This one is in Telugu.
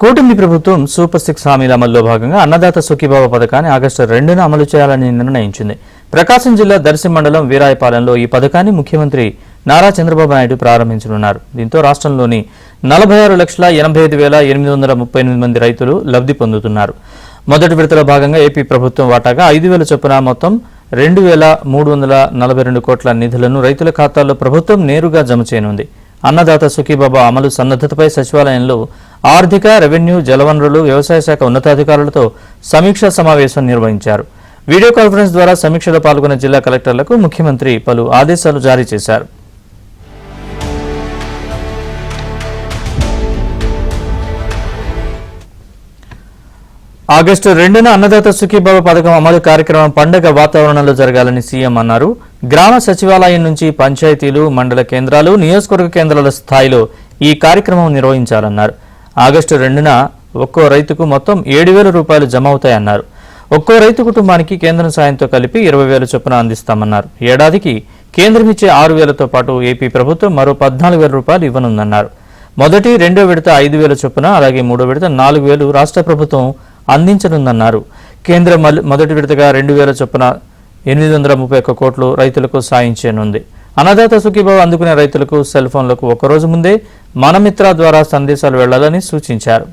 కూటమి ప్రభుత్వం సూపర్ 6 హామీల అమల్లో భాగంగా అన్నదాత సుఖీభావ పథకాన్ని ఆగస్టు 2న అమలు చేయాలని నిర్ణయించింది. ప్రకాశం జిల్లా దర్శి మండలం వీరాయపాలెంలో ఈ పథకాన్ని ముఖ్యమంత్రి నారా చంద్రబాబు నాయుడు ప్రారంభించనున్నారు. దీంతో రాష్ట్రంలోని 46,85,838 మంది రైతులు లబ్ధి పొందుతున్నారు. మొదటి విడతలో భాగంగా ఏపీ ప్రభుత్వం వాటాగా 5,000 చొప్పున మొత్తం 2,342 కోట్ల నిధులను రైతుల ఖాతాల్లో ప్రభుత్వం నేరుగా జమ చేయనుంది. అన్నదాత సుఖీభావ అమలు సన్నద్ధతపై సచివాలయంలో ఆర్థిక, రెవెన్యూ, జలవనరులు, వ్యవసాయ శాఖ ఉన్నతాధికారులతో సమీక్షా సమావేశం నిర్వహించారు. వీడియో కాన్ఫరెన్స్ ద్వారా సమీక్షలో పాల్గొన్న జిల్లా కలెక్టర్లకు ముఖ్యమంత్రి పలు ఆదేశాలు జారీ చేశారు. ఆగస్టు 2న అన్నదాత సుఖీభావ పథకం అమలు కార్యక్రమం పండుగ వాతావరణంలో జరగాలని సీఎం అన్నారు. గ్రామ సచివాలయం నుంచి పంచాయతీలు, మండల కేంద్రాలు, నియోజకవర్గ కేంద్రాల స్థాయిలో ఈ కార్యక్రమం నిర్వహించాలన్నారు. ఆగస్టు 2న ఒక్కో రైతుకు మొత్తం 7,000 రూపాయలు జమ అవుతాయన్నారు. ఒక్కో రైతు కుటుంబానికి కేంద్రం సాయంతో కలిపి 20,000 చొప్పున అందిస్తామన్నారు. ఏడాదికి కేంద్రం ఇచ్చే 6,000తో పాటు ఏపీ ప్రభుత్వం మరో 14,000 రూపాయలు ఇవ్వనుందన్నారు. మొదటి, రెండో విడత 5,000 చొప్పున, అలాగే మూడో విడత 4,000 రాష్ట్ర ప్రభుత్వం అందించనుందన్నారు. కేంద్రం మొదటి విడతగా 2,000 చొప్పున 831 కోట్లు రైతులకు సాయం చేయనుంది. అన్నదాత సుఖీభావ అందుకునే రైతులకు సెల్ ఫోన్లకు ఒకరోజు ముందే మనమిత్ర ద్వారా సందేశాలు వెళ్లాలని సూచించారు.